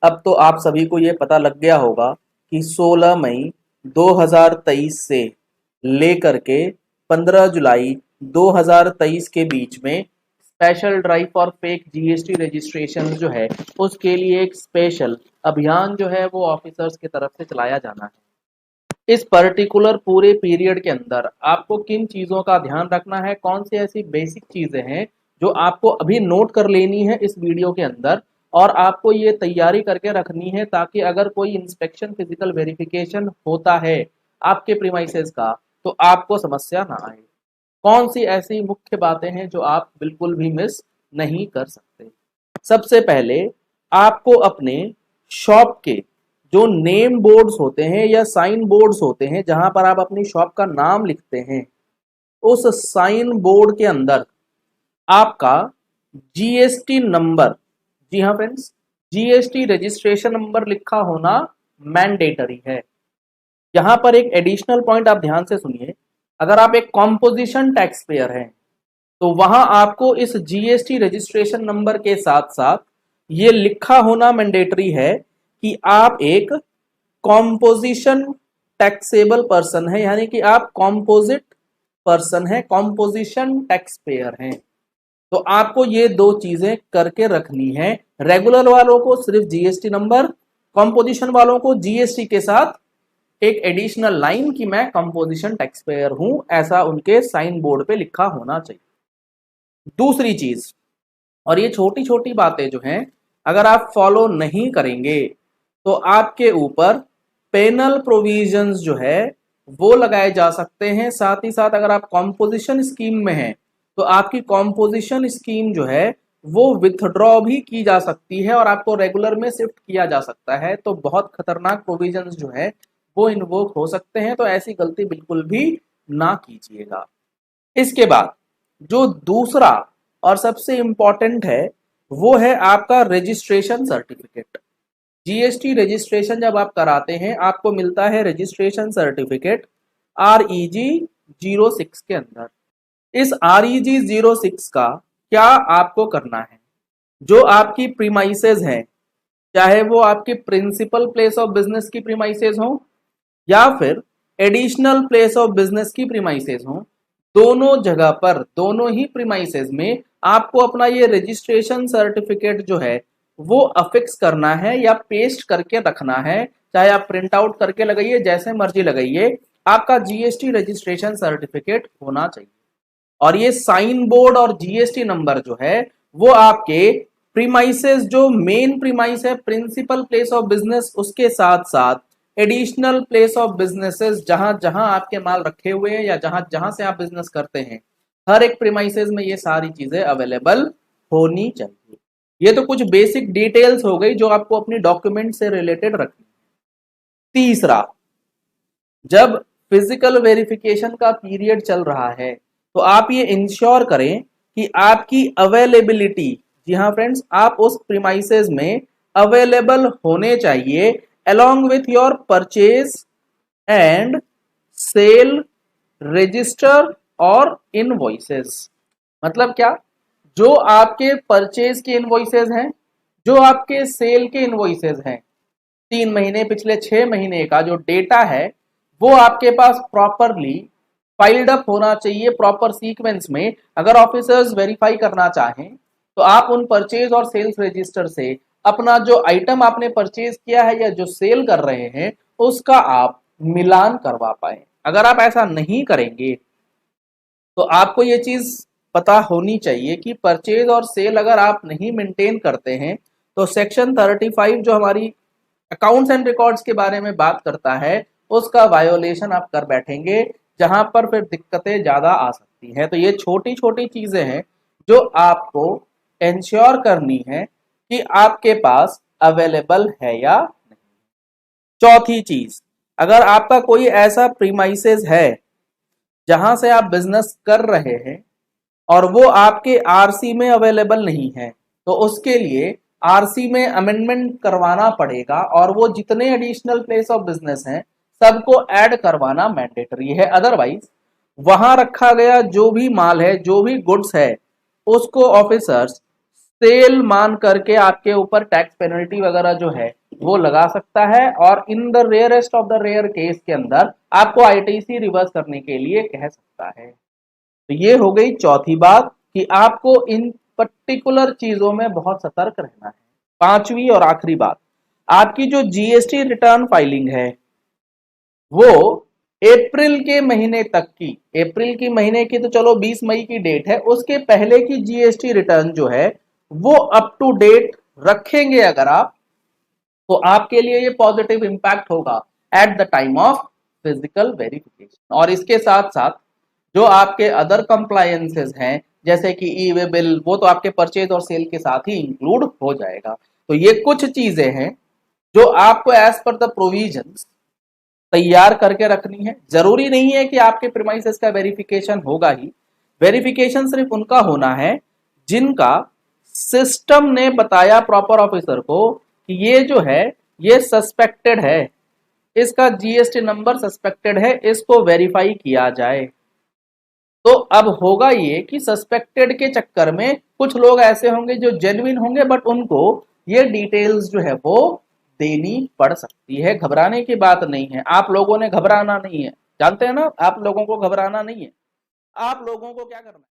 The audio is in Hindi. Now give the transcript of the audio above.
अब तो आप सभी को ये पता लग गया होगा कि 16 मई 2023 से लेकर के 15 जुलाई 2023 के बीच में special drive for fake GST registration जो है उसके लिए एक स्पेशल अभियान जो है वो ऑफिसर्स की तरफ से चलाया जाना है। इस पर्टिकुलर पूरे पीरियड के अंदर आपको किन चीज़ों का ध्यान रखना है, कौन सी ऐसी बेसिक चीज़ें हैं जो आपको अभी नोट कर लेनी है इस वीडियो के अंदर, और आपको ये तैयारी करके रखनी है ताकि अगर कोई इंस्पेक्शन फिजिकल वेरिफिकेशन होता है आपके प्रीमाइसेस का तो आपको समस्या ना आए। कौन सी ऐसी मुख्य बातें हैं जो आप बिल्कुल भी मिस नहीं कर सकते। सबसे पहले आपको अपने शॉप के जो नेम बोर्ड्स होते हैं या साइन बोर्ड्स होते हैं जहां पर आप अपनी शॉप का नाम लिखते हैं, उस साइन बोर्ड के अंदर आपका जीएसटी नंबर, जी हाँ फ्रेंड्स, जीएसटी रजिस्ट्रेशन नंबर लिखा होना मैंडेटरी है। यहां पर एक एडिशनल पॉइंट आप ध्यान से सुनिए, अगर आप एक कॉम्पोजिशन टैक्स पेयर हैं तो वहां आपको इस जीएसटी रजिस्ट्रेशन नंबर के साथ साथ ये लिखा होना मैंडेटरी है कि आप एक कॉम्पोजिशन टैक्सेबल पर्सन है, यानी कि आप कॉम्पोजिट पर्सन है, कॉम्पोजिशन टैक्स पेयर हैं। तो आपको ये दो चीजें करके रखनी है। रेगुलर वालों को सिर्फ जीएसटी नंबर, कॉम्पोजिशन वालों को जीएसटी के साथ एक एडिशनल लाइन कि मैं कंपोजिशन टैक्स पेयर हूं, ऐसा उनके साइन बोर्ड पे लिखा होना चाहिए। दूसरी चीज, और ये छोटी छोटी बातें जो हैं अगर आप फॉलो नहीं करेंगे तो आपके ऊपर पेनल प्रोविजंस जो है वो लगाए जा सकते हैं। साथ ही साथ अगर आप कॉम्पोजिशन स्कीम में हैं तो आपकी कॉम्पोजिशन स्कीम जो है वो विथड्रॉ भी की जा सकती है और आपको रेगुलर में शिफ्ट किया जा सकता है। तो बहुत खतरनाक प्रोविजंस जो है वो इन्वोक हो सकते हैं, तो ऐसी गलती बिल्कुल भी ना कीजिएगा। इसके बाद जो दूसरा और सबसे इंपॉर्टेंट है वो है आपका रजिस्ट्रेशन सर्टिफिकेट। जीएसटी रजिस्ट्रेशन जब आप कराते हैं आपको मिलता है रजिस्ट्रेशन सर्टिफिकेट REG 06 के अंदर। इस REG 06 का क्या आपको करना है, जो आपकी प्रीमाइसेस हैं, चाहे वो आपकी प्रिंसिपल प्लेस ऑफ बिजनेस की प्रीमाइसेस हो या फिर एडिशनल प्लेस ऑफ बिजनेस की प्रीमाइसेस हो, दोनों जगह पर, दोनों ही प्रीमाइसेस में आपको अपना ये रजिस्ट्रेशन सर्टिफिकेट जो है वो अफिक्स करना है या पेस्ट करके रखना है। चाहे आप प्रिंट आउट करके लगाइए, जैसे मर्जी लगाइए, आपका जीएसटी रजिस्ट्रेशन सर्टिफिकेट होना चाहिए। और ये साइन बोर्ड और जीएसटी नंबर जो है वो आपके प्रीमाइसेस, जो मेन प्रीमाइस है प्रिंसिपल प्लेस ऑफ बिजनेस, उसके साथ साथ एडिशनल प्लेस ऑफ बिजनेसेस जहां जहां आपके माल रखे हुए हैं या जहां जहां से आप बिजनेस करते हैं, हर एक प्रीमाइसेस में ये सारी चीजें अवेलेबल होनी चाहिए। ये तो कुछ बेसिक डिटेल्स हो गई जो आपको अपनी डॉक्यूमेंट से रिलेटेड रखनी। तीसरा, जब फिजिकल वेरिफिकेशन का पीरियड चल रहा है तो आप ये इंश्योर करें कि आपकी अवेलेबिलिटी, जी हाँ फ्रेंड्स, आप उस प्रीमाइसेस में अवेलेबल होने चाहिए along with your purchase and sale register और इनवॉइसेस। मतलब क्या, जो आपके परचेज के इनवॉइसेस हैं, जो आपके सेल के इनवॉइसेस हैं, 3 महीने पिछले 6 महीने का जो डेटा है वो आपके पास प्रॉपरली फाइल्ड अप होना चाहिए, प्रॉपर सीक्वेंस में। अगर ऑफिसर्स वेरीफाई करना चाहें तो आप उन परचेज और सेल्स रजिस्टर से अपना जो आइटम आपने परचेज किया है या जो सेल कर रहे हैं उसका आप मिलान करवा पाए। अगर आप ऐसा नहीं करेंगे तो आपको ये चीज पता होनी चाहिए कि परचेज और सेल अगर आप नहीं मेंटेन करते हैं तो सेक्शन 35 जो हमारी अकाउंट्स एंड रिकॉर्ड्स के बारे में बात करता है उसका वायोलेशन आप कर बैठेंगे, जहां पर फिर दिक्कतें ज्यादा आ सकती हैं। तो ये छोटी छोटी चीजें हैं जो आपको इंश्योर करनी है कि आपके पास अवेलेबल है या नहीं। चौथी चीज, अगर आपका कोई ऐसा प्रीमाइसेस है जहां से आप बिजनेस कर रहे हैं और वो आपके आरसी में अवेलेबल नहीं है तो उसके लिए आरसी में अमेंडमेंट करवाना पड़ेगा और वो जितने एडिशनल प्लेस ऑफ बिजनेस हैं सबको ऐड करवाना मैंडेटरी है। अदरवाइज वहां रखा गया जो भी माल है, जो भी गुड्स है, उसको ऑफिसर्स सेल मान करके आपके ऊपर टैक्स पेनल्टी वगैरह जो है वो लगा सकता है, और in the rarest of the rare case के अंदर आपको आईटीसी रिवर्स करने के लिए कह सकता है। तो ये हो गई चौथी बात कि आपको इन पर्टिकुलर चीजों में बहुत सतर्क रहना है। पांचवी और आखिरी बात, आपकी जो जीएसटी रिटर्न फाइलिंग है वो अप्रैल के महीने तक की, अप्रैल की महीने की तो चलो 20 मई की डेट है, उसके पहले की जीएसटी रिटर्न जो है वो अप टू डेट रखेंगे अगर आप, तो आपके लिए ये पॉजिटिव इंपैक्ट होगा at the time of physical verification. और इसके साथ साथ जो आपके अदर कंप्लायंसेस हैं जैसे कि ई वे बिल, वो तो आपके परचेज और सेल के साथ ही इंक्लूड हो जाएगा। तो ये कुछ चीजें हैं जो आपको एज पर द प्रोविजंस तैयार करके रखनी है। जरूरी नहीं है कि आपके प्रीमाइसेस का वेरिफिकेशन होगा ही, वेरिफिकेशन सिर्फ उनका होना है जिनका सिस्टम ने बताया प्रॉपर ऑफिसर को कि ये जो है ये सस्पेक्टेड है, इसका जीएसटी नंबर सस्पेक्टेड है, इसको वेरीफाई किया जाए। तो अब होगा ये कि सस्पेक्टेड के चक्कर में कुछ लोग ऐसे होंगे जो जेन्युइन होंगे, बट उनको ये डिटेल्स जो है वो देनी पड़ सकती है। घबराने की बात नहीं है, आप लोगों ने घबराना नहीं है, जानते हैं ना, आप लोगों को घबराना नहीं है। आप लोगों को क्या करना है,